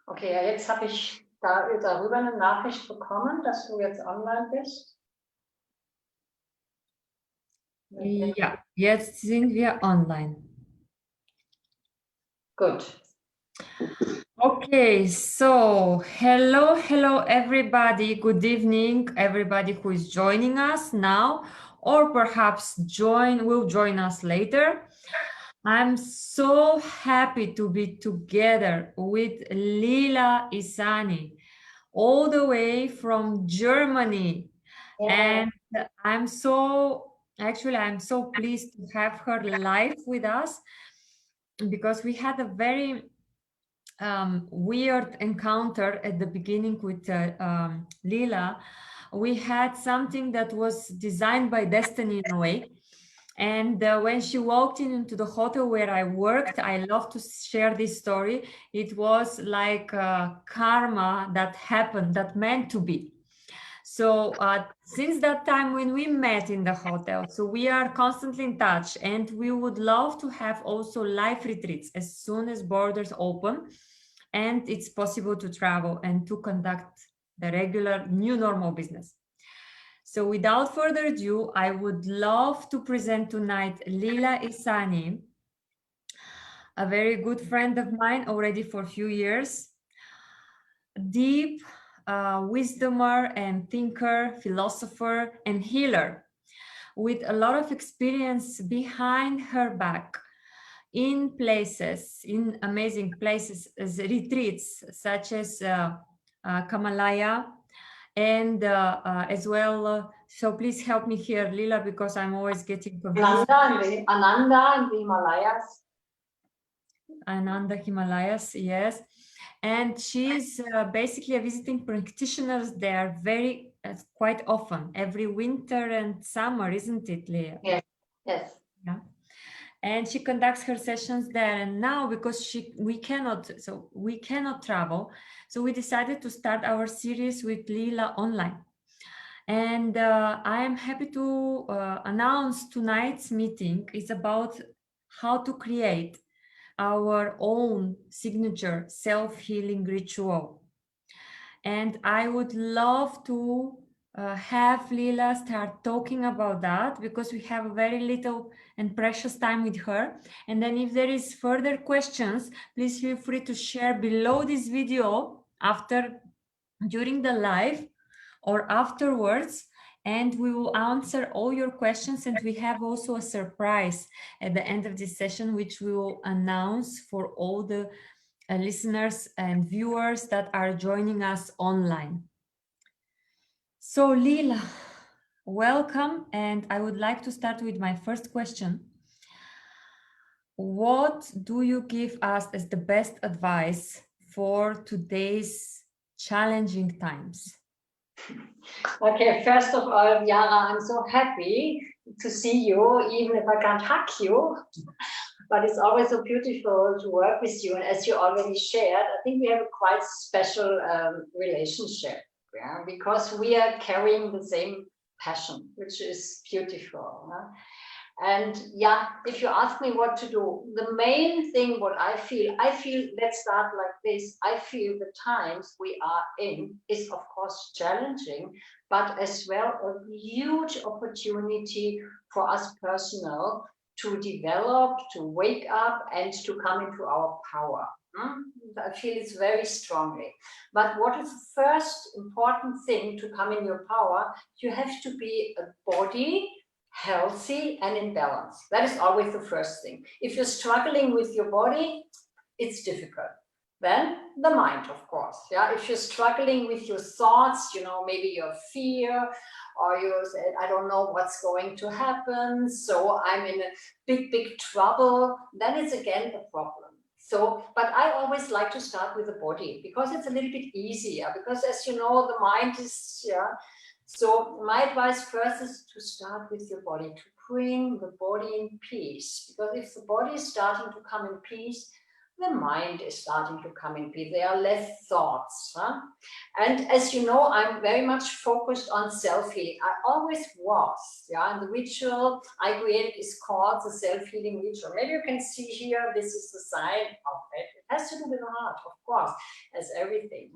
Okay, ja, jetzt habe ich darüber eine Nachricht bekommen, dass du jetzt online bist. Ja, jetzt sind wir online. Gut. Okay, so hello everybody. Good evening, everybody who is joining us now, or perhaps will join us later. I'm so happy to be together with Leela Isani, all the way from Germany. Yeah. And I'm so pleased to have her live with us, because we had a very weird encounter at the beginning with Leela. We had something that was designed by destiny in a way. And when she walked into the hotel where I worked, I love to share this story. It was like karma that happened, that meant to be. So since that time when we met in the hotel, so we are constantly in touch, and we would love to have also live retreats as soon as borders open and it's possible to travel and to conduct the regular new normal business. So without further ado, I would love to present tonight Leela Isani, a very good friend of mine already for a few years, deep wisdomer and thinker, philosopher and healer with a lot of experience behind her back in amazing places as retreats such as Kamalaya and as well. So please help me here, Leela, because I'm always getting confused. Ananda in the Himalayas. Ananda Himalayas, yes. And she's basically a visiting practitioner there very quite often, every winter and summer, isn't it, Leela? Yes, yes. Yeah. And she conducts her sessions there. And now, because we cannot travel, so we decided to start our series with Leela online. And I am happy to announce tonight's meeting is about how to create our own signature self-healing ritual. And I would love to have Leela start talking about that, because we have very little and precious time with her. And then if there is further questions, please feel free to share below this video during the live or afterwards, and we will answer all your questions. And we have also a surprise at the end of this session, which we will announce for all the listeners and viewers that are joining us online. So Leela, welcome. And I would like to start with my first question. What do you give us as the best advice for today's challenging times? Okay, first of all, Yara, I'm so happy to see you, even if I can't hug you. But it's always so beautiful to work with you. And as you already shared, I think we have a quite special relationship, yeah? Because we are carrying the same passion, which is beautiful. Huh? And yeah, if you ask me what to do, the main thing what I feel, let's start like this. I feel the times we are in is of course challenging, but as well a huge opportunity for us personal to develop, to wake up and to come into our power. I feel it's very strongly. But what is the first important thing to come in your power? You have to be a body healthy and in balance. That is always the first thing. If you're struggling with your body, it's difficult. Then the mind, of course. Yeah. If you're struggling with your thoughts, maybe your fear, or you said, I don't know what's going to happen, so I'm in a big trouble, then it's again a problem. So, but I always like to start with the body, because it's a little bit easier, because as you know, the mind is, yeah. So my advice first is to start with your body, to bring the body in peace. Because if the body is starting to come in peace, the mind is starting to come in peace. There are less thoughts. And as you know, I'm very much focused on self-healing. I always was. Yeah, and the ritual I created is called the self-healing ritual. Maybe you can see here, this is the sign of it. It has to do with the heart, of course, as everything.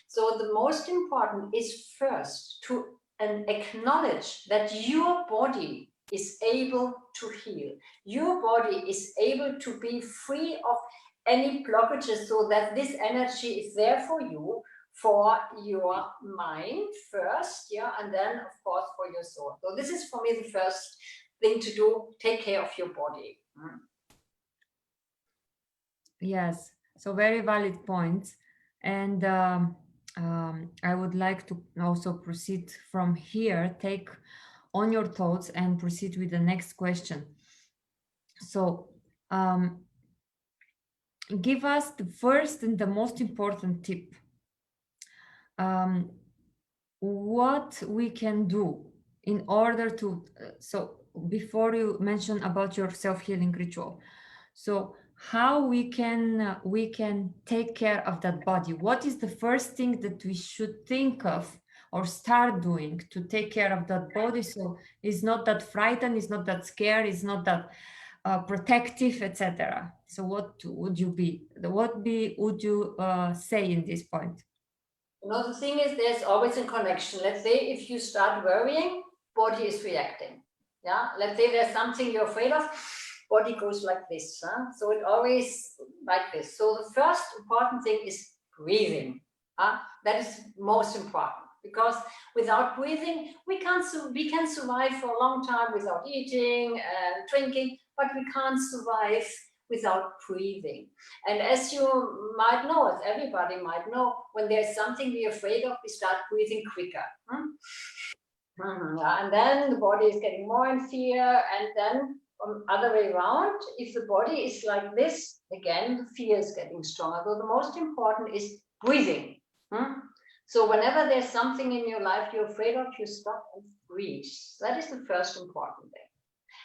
So the most important is first to acknowledge that your body is able to heal. Your body is able to be free of any blockages, so that this energy is there for you, for your mind first, yeah, and then of course for your soul. So this is for me the first thing to do, take care of your body. Yes, so very valid points. And I would like to also proceed from here, take on your thoughts and proceed with the next question. So give us the first and the most important tip. What we can do in order to, so before you mention about your self-healing ritual, so how we can take care of that body. What is the first thing that we should think of or start doing to take care of that body, so it's not that frightened, it's not that scared, it's not that protective, etc. So what would you would you say in this point? You know, the thing is, there's always a connection. Let's say if you start worrying, body is reacting. Yeah, let's say there's something you're afraid of, body goes like this. So it always like this. So the first important thing is breathing. That is most important, because without breathing, we can survive for a long time without eating and drinking, but we can't survive without breathing. And as you might know, as everybody might know, when there's something we're afraid of, we start breathing quicker. And then the body is getting more in fear, and then other way around, if the body is like this, again, the fear is getting stronger. So the most important is breathing. So whenever there's something in your life you're afraid of, you stop and breathe. That is the first important thing.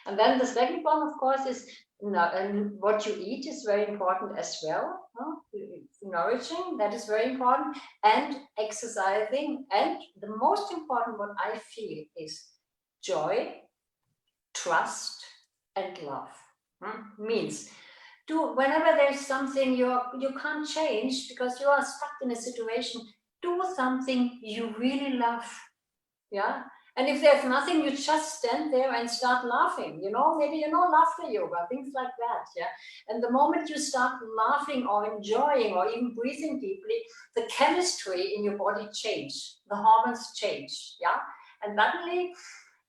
And then the second one, of course, is and what you eat is very important as well. Nourishing, that is very important, and exercising. And the most important, what I feel, is joy, trust, and love. Means whenever there's something you can't change because you are stuck in a situation, do something you really love. Yeah. And if there's nothing, you just stand there and start laughing, maybe, laughter yoga, things like that. Yeah. And the moment you start laughing or enjoying or even breathing deeply, the chemistry in your body change, the hormones change. Yeah. And suddenly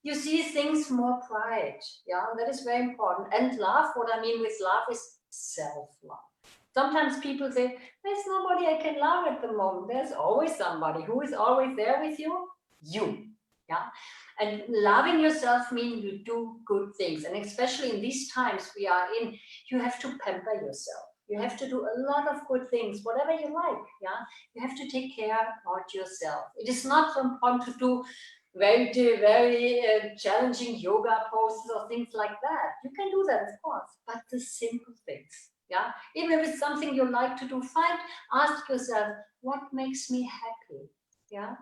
you see things more bright. Yeah. And that is very important. And love, what I mean with love is self-love. Sometimes people say, there's nobody I can love at the moment. There's always somebody. Who is always there with you? You. Yeah. And loving yourself means you do good things. And especially in these times we are in, you have to pamper yourself. You have to do a lot of good things, whatever you like. Yeah. You have to take care about yourself. It is not so important to do very challenging yoga poses or things like that. You can do that, of course, but the simple things. Yeah. Even if it's something you like to do, fine. Ask yourself, what makes me happy? Yeah.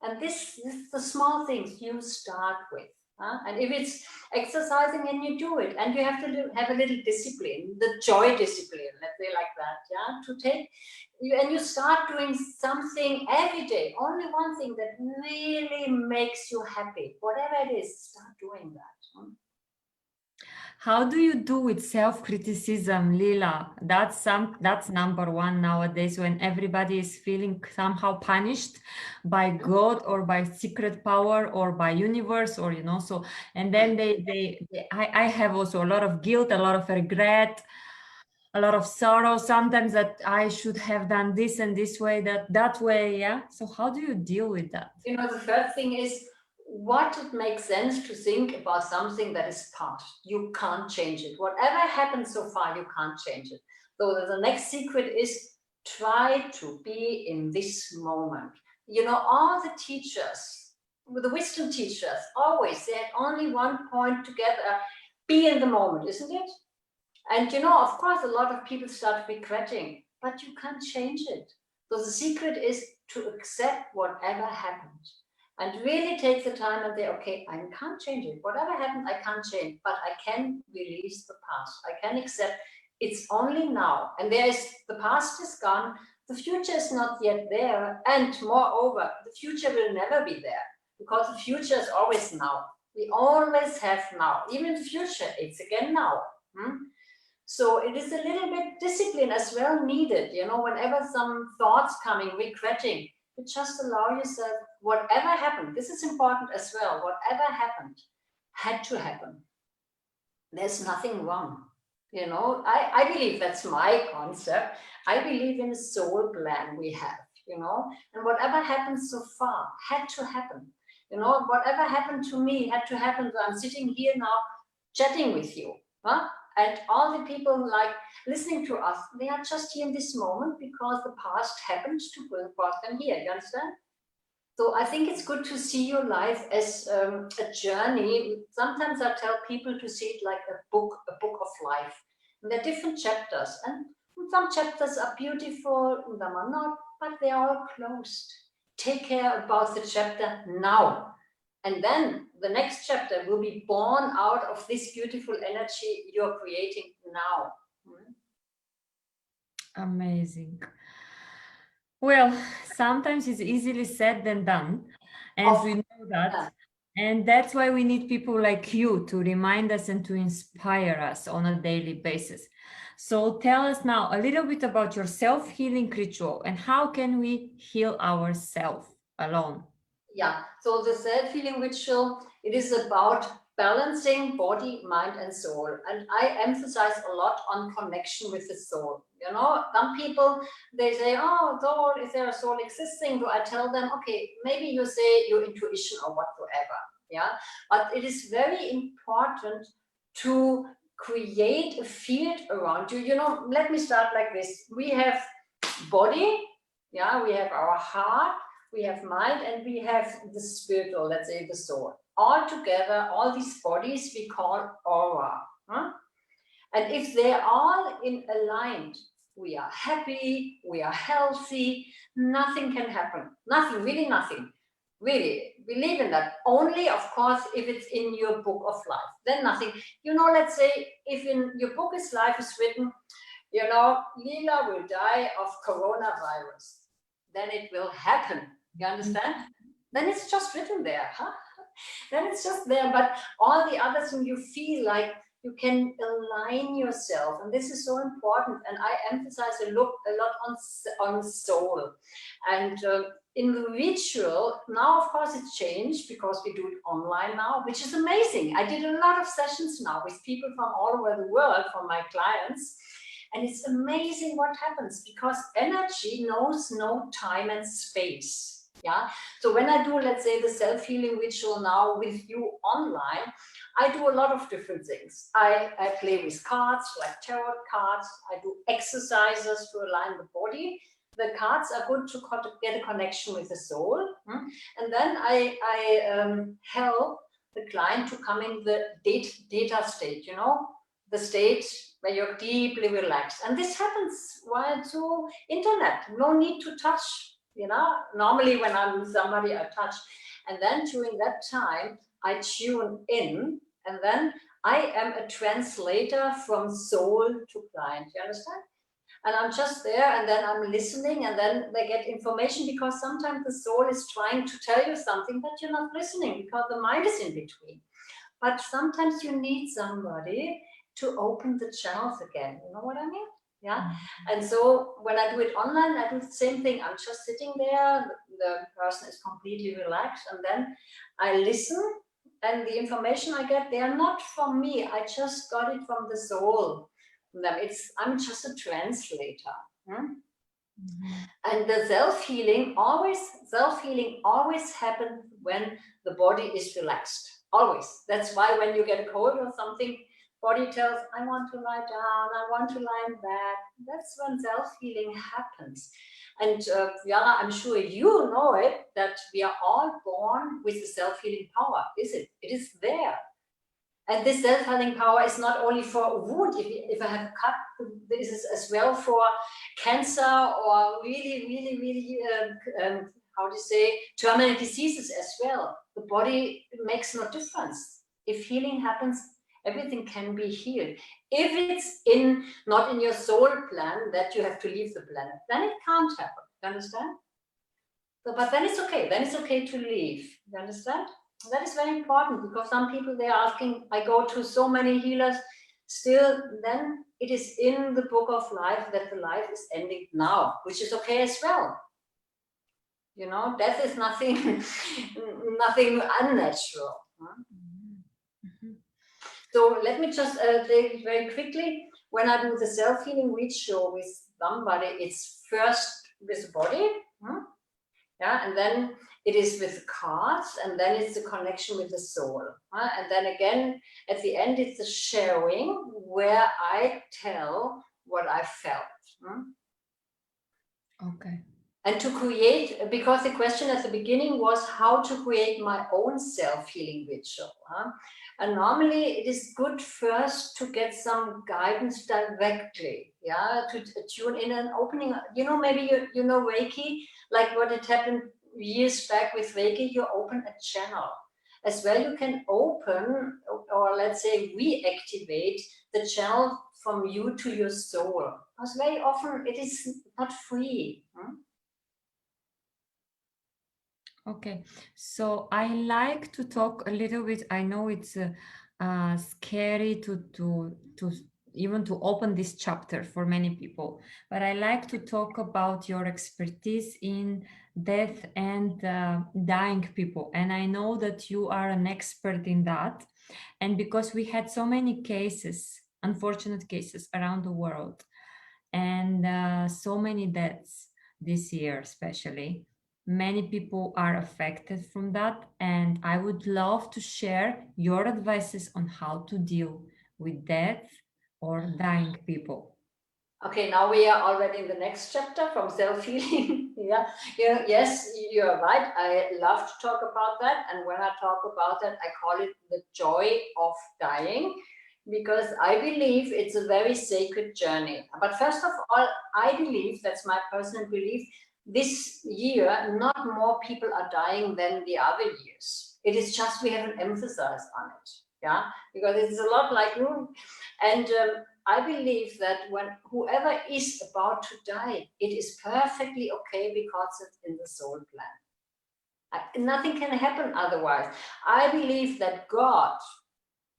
And this is the small things you start with. And if it's exercising, and you do it, and you have to have a little discipline, the joy discipline, let's say like that, yeah, to take you, and you start doing something every day, only one thing that really makes you happy, whatever it is, start doing that. How do you do with self-criticism, Leela? That's number one nowadays, when everybody is feeling somehow punished by God or by secret power or by universe, or so, and then I have also a lot of guilt, a lot of regret, a lot of sorrow sometimes, that I should have done this and this way, that way. Yeah. So how do you deal with that? The first thing is, what it makes sense to think about something that is past. You can't change it. Whatever happened so far, you can't change it. So the next secret is, try to be in this moment. All the teachers, the wisdom teachers, always, they had only one point together, be in the moment, isn't it? And of course, a lot of people start regretting, but you can't change it. So the secret is to accept whatever happened and really take the time and say, okay, I can't change it. Whatever happened, I can't change, but I can release the past. I can accept it's only now. And the past is gone. The future is not yet there. And moreover, the future will never be there because the future is always now. We always have now. Even in the future, it's again now. So it is a little bit discipline as well needed, whenever some thoughts coming, regretting, you just allow yourself, whatever happened, this is important as well, whatever happened, had to happen. There's nothing wrong. I believe that's my concept. I believe in a soul plan we have, and whatever happened so far had to happen. Whatever happened to me had to happen. I'm sitting here now chatting with you. And all the people listening to us, they are just here in this moment because the past happened to bring them here. You understand? So I think it's good to see your life as a journey. Sometimes I tell people to see it like a book of life. And there are different chapters, and some chapters are beautiful, some are not, but they are all closed. Take care about the chapter now. And then the next chapter will be born out of this beautiful energy you're creating now. Amazing. Well, sometimes it's easily said than done, and we know that. And that's why we need people like you to remind us and to inspire us on a daily basis. So tell us now a little bit about your self-healing ritual and how can we heal ourselves alone? Yeah, so the self-healing ritual, it is about balancing body, mind, and soul. And I emphasize a lot on connection with the soul. Some people, they say, oh, soul, is there a soul existing? Do I tell them, okay, maybe you say your intuition or whatsoever. Yeah, but it is very important to create a field around you. Let me start like this. We have body, yeah, we have our heart, we have mind, and we have the spirit, or let's say the soul. All together, all these bodies we call aura. And if they're all aligned, we are happy, we are healthy, nothing can happen. Nothing, really nothing. Really, believe in that. Only, of course, if it's in your book of life, then nothing. Let's say if in your book of life is written, Leela will die of coronavirus, then it will happen. You understand? Then it's just written there, Then it's just there. But all the other things you feel like you can align yourself, and this is so important. And I emphasize a lot on soul. And in the ritual, now of course it's changed because we do it online now, which is amazing. I did a lot of sessions now with people from all over the world, from my clients. And it's amazing what happens because energy knows no time and space. Yeah. So when I do, let's say, the self-healing ritual now with you online, I do a lot of different things. I play with cards, like tarot cards. I do exercises to align the body. The cards are good to get a connection with the soul. And then I help the client to come in the data state, the state where you're deeply relaxed. And this happens via through internet. No need to touch, Normally when I'm with somebody, I touch. And then during that time, I tune in. And then I am a translator from soul to client. You understand? And I'm just there, and then I'm listening, and then they get information because sometimes the soul is trying to tell you something, but you're not listening because the mind is in between. But sometimes you need somebody to open the channels again. You know what I mean? Yeah. And so when I do it online, I do the same thing. I'm just sitting there, the person is completely relaxed, and then I listen, and the information I get, they are not from me. I just got it from the soul. I'm just a translator. And the self-healing always happens when the body is relaxed. Always. That's why when you get a cold or something, body tells, I want to lie down, I want to lie in bed. That's when self-healing happens. And Yara, I'm sure you know it, that we are all born with the self-healing power, is it? It is there. And this self-healing power is not only for a wound, if I have a cut, this is as well for cancer or really, how to say, terminal diseases as well. The body makes no difference. If healing happens, everything can be healed. If it's not in your soul plan that you have to leave the planet, then it can't happen. You understand? So, but then it's okay. Then it's okay to leave. You understand? That is very important, because some people, they're asking, I go to so many healers, still then it is in the book of life that the life is ending now, which is okay as well. You know, death is nothing, nothing unnatural. Mhm. So let me just take it very quickly. When I do the self-healing read show with somebody, it's first with the body. Yeah, and then it is with the cards, and then it's the connection with the soul. And then again, at the end, it's the sharing where I tell what I felt. Okay. And to create, because the question at the beginning was how to create my own self-healing ritual. And normally it is good first to get some guidance directly, to tune in and opening. You know, maybe you know Reiki, like what it happened years back with Reiki, you open a channel. As well, you can open, or let's say reactivate the channel from you to your soul. Because very often it is not free. Okay, so I like to talk a little bit. I know it's scary to even to open this chapter for many people, but I like to talk about your expertise in death and dying people. And I know that you are an expert in that. And because we had so many cases, unfortunate cases around the world, and so many deaths this year, especially many people are affected from that, and I would love to share your advices on how to deal with death or dying people. Okay, now we are already in the next chapter from self-healing. Yes, you're right. I love to talk about that. And when I talk about that, I call it the joy of dying, because I believe it's a very sacred journey. But first of all, I believe, that's my personal belief, this year, not more people are dying than the other years. It is just we haven't emphasized on it. Yeah, because it's a lot like, and I believe that when whoever is about to die, it is perfectly okay, because it's in the soul plan. Nothing can happen otherwise. I believe that God,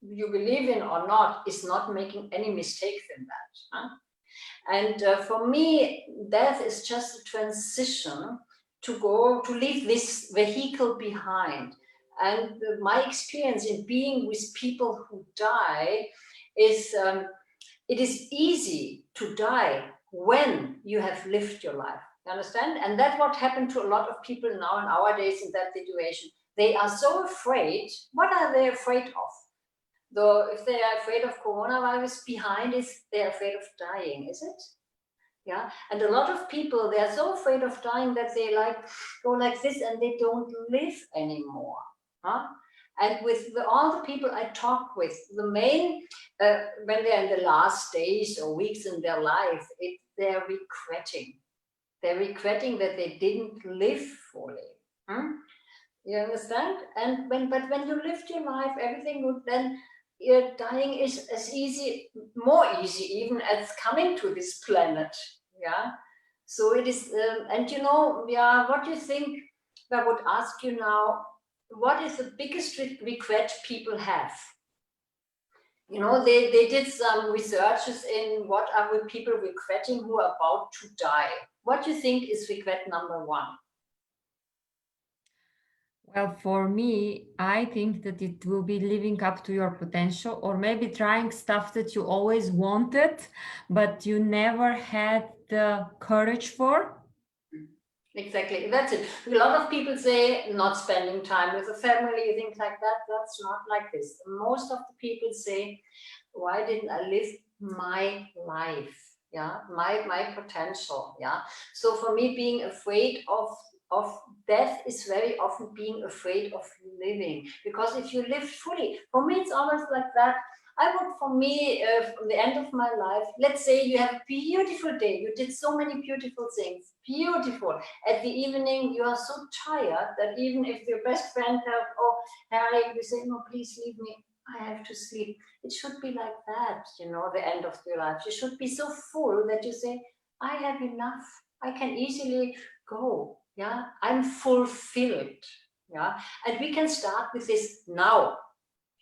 you believe in or not, is not making any mistakes in that. And for me, death is just a transition to leave this vehicle behind. And my experience in being with people who die is, it is easy to die when you have lived your life. You understand? And that's what happened to a lot of people now nowadays in that situation. They are so afraid. What are they afraid of? Though if they are afraid of coronavirus, behind is they're afraid of dying, is it? Yeah. And a lot of people, they are so afraid of dying that they go like this and they don't live anymore. And with all the people I talk with, the main, when they're in the last days or weeks in their life, they're regretting. They're regretting that they didn't live fully. You understand? But when you lived your life, everything would then, dying is as easy, more easy even as coming to this planet. Yeah. So it is, and what do you think? I would ask you now, what is the biggest regret people have? They did some researches in what are people regretting who are about to die. What do you think is regret number one? Well, for me, I think that it will be living up to your potential, or maybe trying stuff that you always wanted, but you never had the courage for. Exactly, that's it. A lot of people say not spending time with the family, things like that. That's not like this. Most of the people say, why didn't I live my life? Yeah, my potential. Yeah. So for me, being afraid of death is very often being afraid of living. Because if you live fully, for me, it's almost like that. I would, for me, from the end of my life, let's say you have a beautiful day, you did so many beautiful things, beautiful. At the evening, you are so tired that even if your best friend tells, oh, Harry, you say, no, please leave me, I have to sleep. It should be like that, you know, the end of your life. You should be so full that you say, I have enough. I can easily go. Yeah, I'm fulfilled. Yeah, and we can start with this now.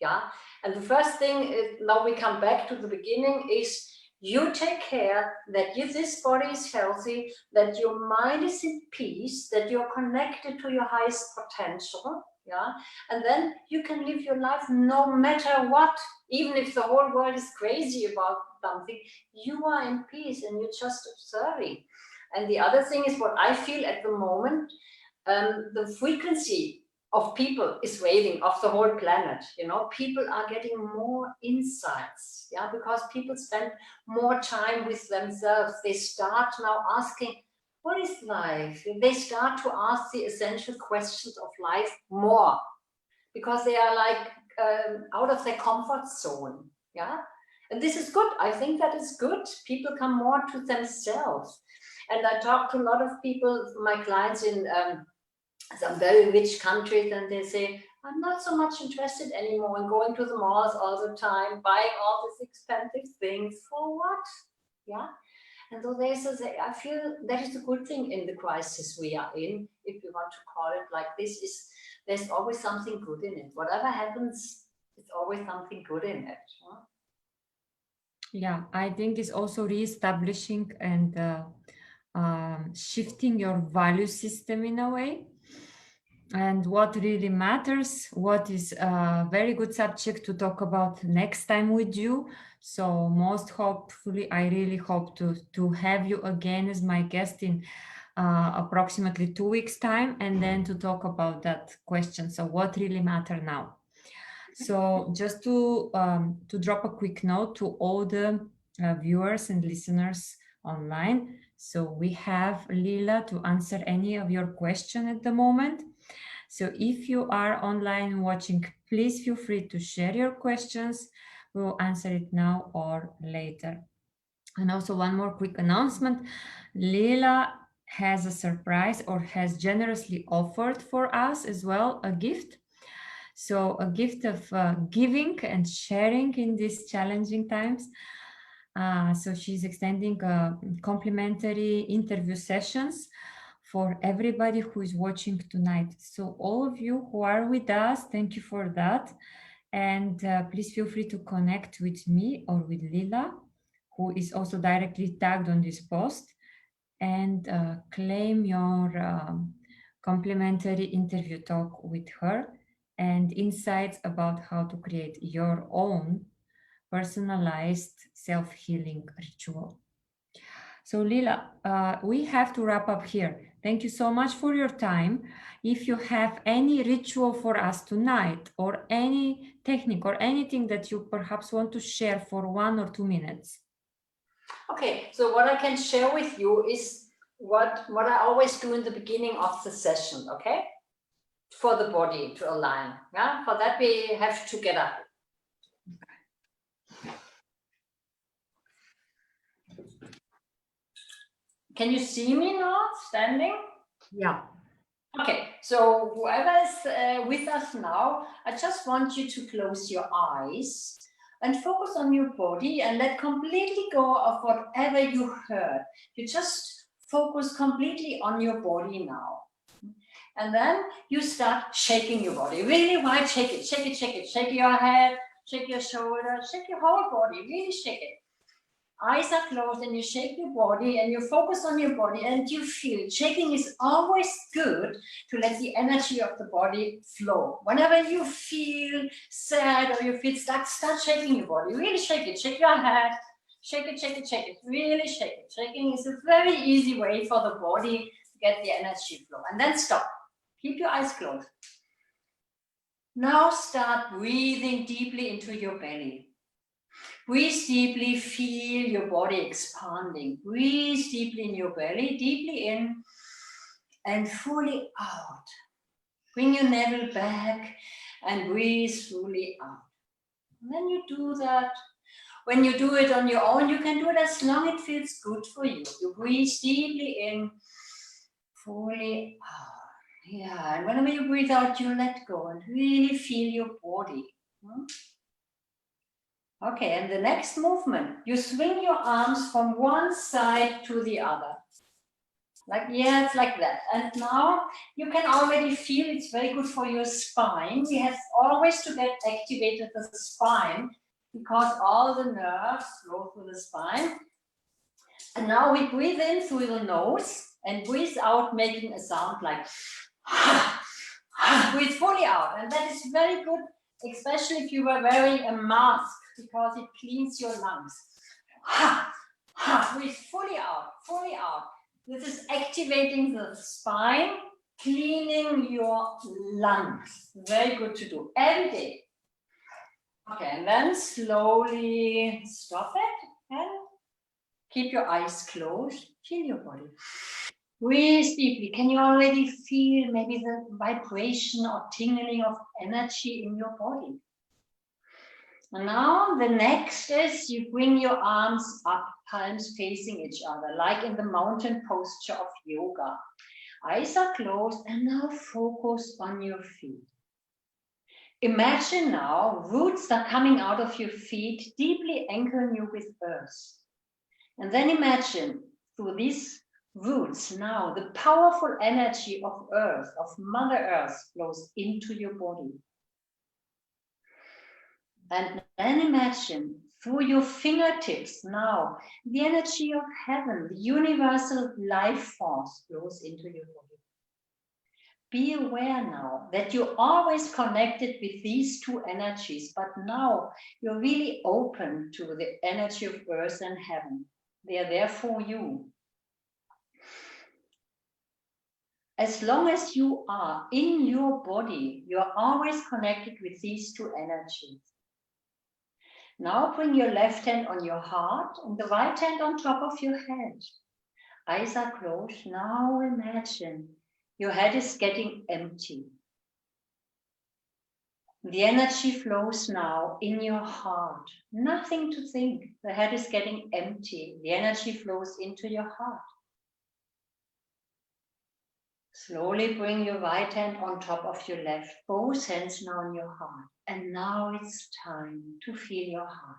Yeah, and the first thing is, now we come back to the beginning, is you take care that this body is healthy, that your mind is in peace, that you're connected to your highest potential. Yeah, and then you can live your life no matter what. Even if the whole world is crazy about something, you are in peace and you're just observing. And the other thing is what I feel at the moment, the frequency of people is raising, of the whole planet. You know, people are getting more insights, yeah, because people spend more time with themselves. They start now asking, what is life? They start to ask the essential questions of life more, because they are like out of their comfort zone. Yeah, and this is good. I think that is good. People come more to themselves. And I talk to a lot of people, my clients in some very rich countries, and they say, I'm not so much interested anymore in going to the malls all the time, buying all these expensive things. For what? Yeah. And so I feel that is a good thing in the crisis we are in, if you want to call it like this, is there's always something good in it. Whatever happens, it's always something good in it. Huh? Yeah, I think it's also reestablishing and shifting your value system in a way. And what really matters, what is a very good subject to talk about next time with you. So most hopefully, I really hope to have you again as my guest in approximately 2 weeks time, and then to talk about that question. So what really matter now? So just to drop a quick note to all the viewers and listeners online. So we have Leela to answer any of your question at the moment. So if you are online watching, please feel free to share your questions. We'll answer it now or later. And also one more quick announcement. Leela has a surprise, or has generously offered for us as well a gift. So a gift of giving and sharing in these challenging times. So she's extending complimentary interview sessions for everybody who is watching tonight. So all of you who are with us, thank you for that. And please feel free to connect with me or with Leela, who is also directly tagged on this post, and claim your complimentary interview talk with her and insights about how to create your own personalized self-healing ritual. So Leela, we have to wrap up here. Thank you so much for your time. If you have any ritual for us tonight, or any technique or anything that you perhaps want to share for 1 or 2 minutes. Okay, so what I can share with you is what I always do in the beginning of the session, okay? For the body to align. Yeah, for that we have to get up. Can you see me now standing? Yeah. Okay, so whoever is with us now, I just want you to close your eyes and focus on your body and let completely go of whatever you heard. You just focus completely on your body now. And then you start shaking your body. Really wide, shake it, shake it, shake it. Shake your head, shake your shoulders, shake your whole body, really shake it. Eyes are closed and you shake your body and you focus on your body and you feel. Shaking is always good to let the energy of the body flow. Whenever you feel sad or you feel stuck, start shaking your body. Really shake it. Shake your head. Shake it, shake it, shake it. Really shake it. Shaking is a very easy way for the body get the energy flow. And then stop. Keep your eyes closed. Now start breathing deeply into your belly. Breathe deeply, feel your body expanding. Breathe deeply in your belly, deeply in and fully out. Bring your navel back and breathe fully out. When you do that, when you do it on your own, you can do it as long as it feels good for you. You breathe deeply in, fully out. Yeah, and whenever you breathe out, you let go and really feel your body. Okay, and the next movement, you swing your arms from one side to the other. Like, yeah, it's like that. And now you can already feel it's very good for your spine. We have always to get activated the spine because all the nerves go through the spine. And now we breathe in through the nose and breathe out, making a sound like breathe fully out. And that is very good, especially if you were wearing a mask because it cleans your lungs. Breathe fully out, fully out. This is activating the spine, cleaning your lungs. Very good to do every day. Okay, and then slowly stop it and keep your eyes closed. Feel your body. Breathe deeply. Can you already feel maybe the vibration or tingling of energy in your body? And now the next is you bring your arms up, palms facing each other, like in the mountain posture of yoga. Eyes are closed and now focus on your feet. Imagine now roots are coming out of your feet, deeply anchoring you with earth. And then imagine through these roots now the powerful energy of earth, of Mother Earth, flows into your body. And then imagine through your fingertips now, the energy of heaven, the universal life force flows into your body. Be aware now that you're always connected with these two energies, but now you're really open to the energy of earth and heaven. They are there for you. As long as you are in your body, you're always connected with these two energies. Now bring your left hand on your heart and the right hand on top of your head. Eyes are closed. Now imagine your head is getting empty. The energy flows now in your heart. Nothing to think. The head is getting empty. The energy flows into your heart. Slowly bring your right hand on top of your left. Both hands now on your heart. And now it's time to feel your heart.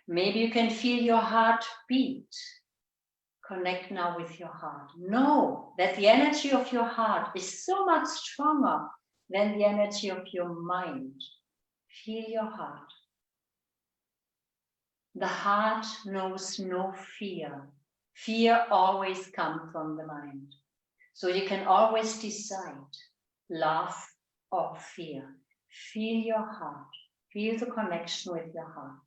Maybe you can feel your heart beat. Connect now with your heart. Know that the energy of your heart is so much stronger than the energy of your mind. Feel your heart. The heart knows no fear. Fear always comes from the mind. So you can always decide love or fear. Feel your heart. Feel the connection with your heart.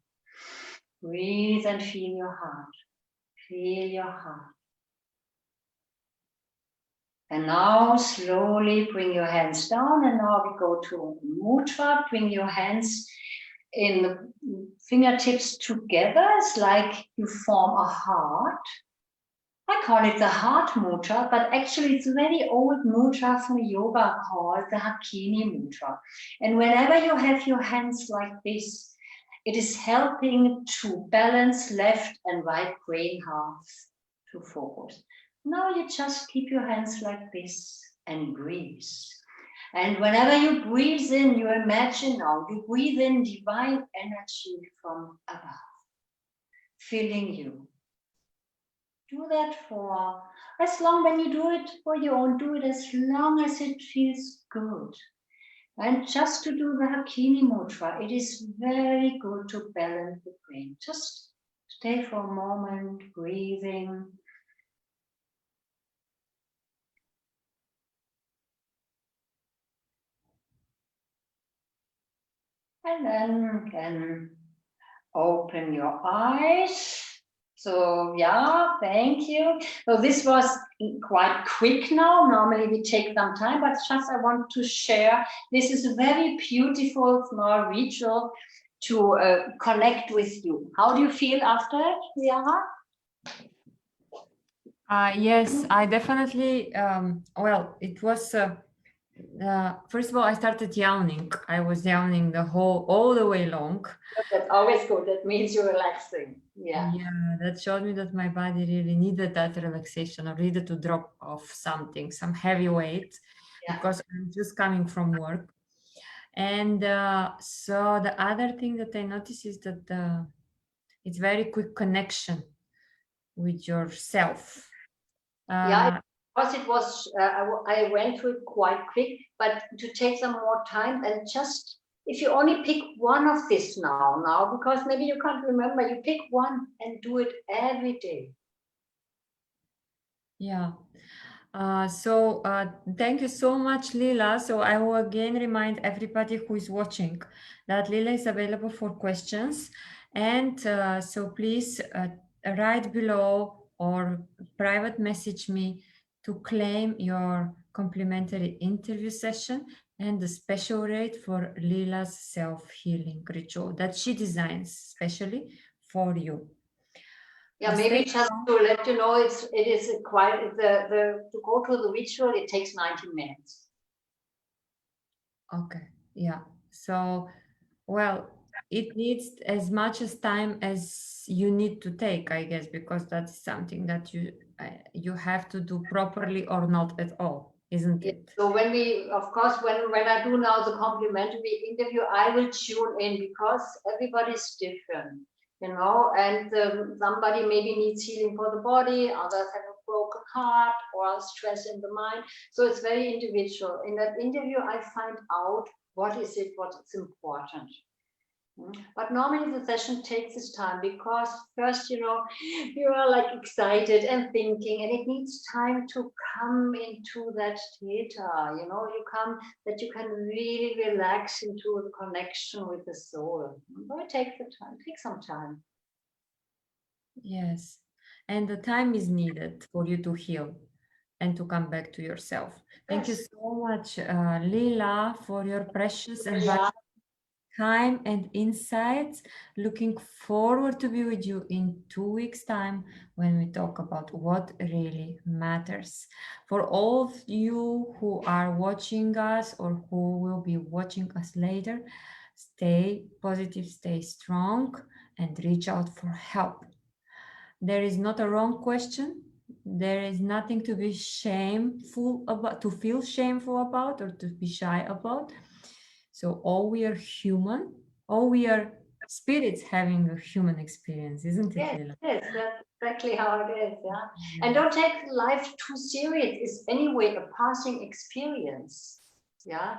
Breathe and feel your heart. Feel your heart. And now slowly bring your hands down, and now we go to mudra. Bring your hands in the fingertips together. It's like you form a heart. I call it the heart mudra, but actually it's a very old mudra from yoga called the Hakini mudra. And whenever you have your hands like this, it is helping to balance left and right brain halves to focus. Now you just keep your hands like this and breathe. And whenever you breathe in, you imagine now, you breathe in divine energy from above, filling you. Do that for as long when you do it for your own, do it as long as it feels good. And just to do the Hakini mudra, it is very good to balance the brain. Just stay for a moment, breathing. And then you can open your eyes. So yeah, thank you. So this was quite quick now. Normally we take some time, but just I want to share. This is a very beautiful small ritual to connect with you. How do you feel after it, Yara? Yes, I definitely, well, it was, first of all, I started yawning. I was yawning all the way long. That's always good. That means you're relaxing. Yeah. Yeah, that showed me that my body really needed that relaxation or needed to drop off something, some heavy weight, Yeah. because I'm just coming from work. And so the other thing that I noticed is that it's very quick connection with yourself. Yeah, because it was, I went through it quite quick, but to take some more time and just, if you only pick one of this now, because maybe you can't remember, you pick one and do it every day. Yeah. Thank you so much, Leela. So I will again remind everybody who is watching that Leela is available for questions. And so please write below or private message me to claim your complimentary interview session and the special rate for Leela's self-healing ritual that she designs specially for you. Yeah, maybe just to let you know, it is quite to go to the ritual, it takes 90 minutes. Okay, yeah. So, well, it needs as much as time as you need to take, I guess, because that's something that you have to do properly or not at all, isn't Yeah. it? So when we, of course, when I do now the complimentary interview, I will tune in because everybody's different, and somebody maybe needs healing for the body, others have a broken heart or stress in the mind. So it's very individual. In that interview, I find out what is important. But normally the session takes its time because first, you are like excited and thinking, and it needs time to come into that theta, you come that you can really relax into the connection with the soul. So it takes the time, take some time. Yes. And the time is needed for you to heal and to come back to yourself. Thank you Yes. so much, Leela, for your precious and valuable Yeah. time and insights. Looking forward to be with you in 2 weeks' time when we talk about what really matters. For all of you who are watching us or who will be watching us later, stay positive, stay strong, and reach out for help. There is not a wrong question. There is nothing to be shameful about, to feel shameful about, or to be shy about. So all we are human, all we are spirits having a human experience, isn't it, Yes, Leela? yes, that's exactly how it is, yeah. And don't take life too serious. It's anyway a passing experience, yeah.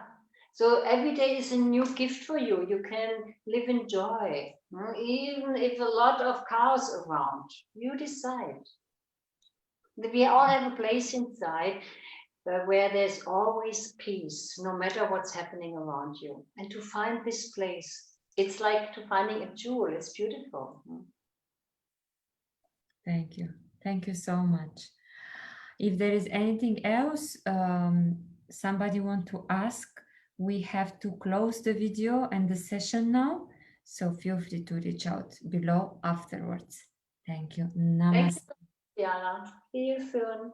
So every day is a new gift for you. You can live in joy, even if a lot of chaos around. You decide. We all have a place inside where there's always peace, no matter what's happening around you. And to find this place, it's like to finding a jewel. It's beautiful. Thank you. Thank you so much. If there is anything else somebody want to ask, we have to close the video and the session now. So feel free to reach out below afterwards. Thank you. Thank Namaste. you, Diana. See you soon.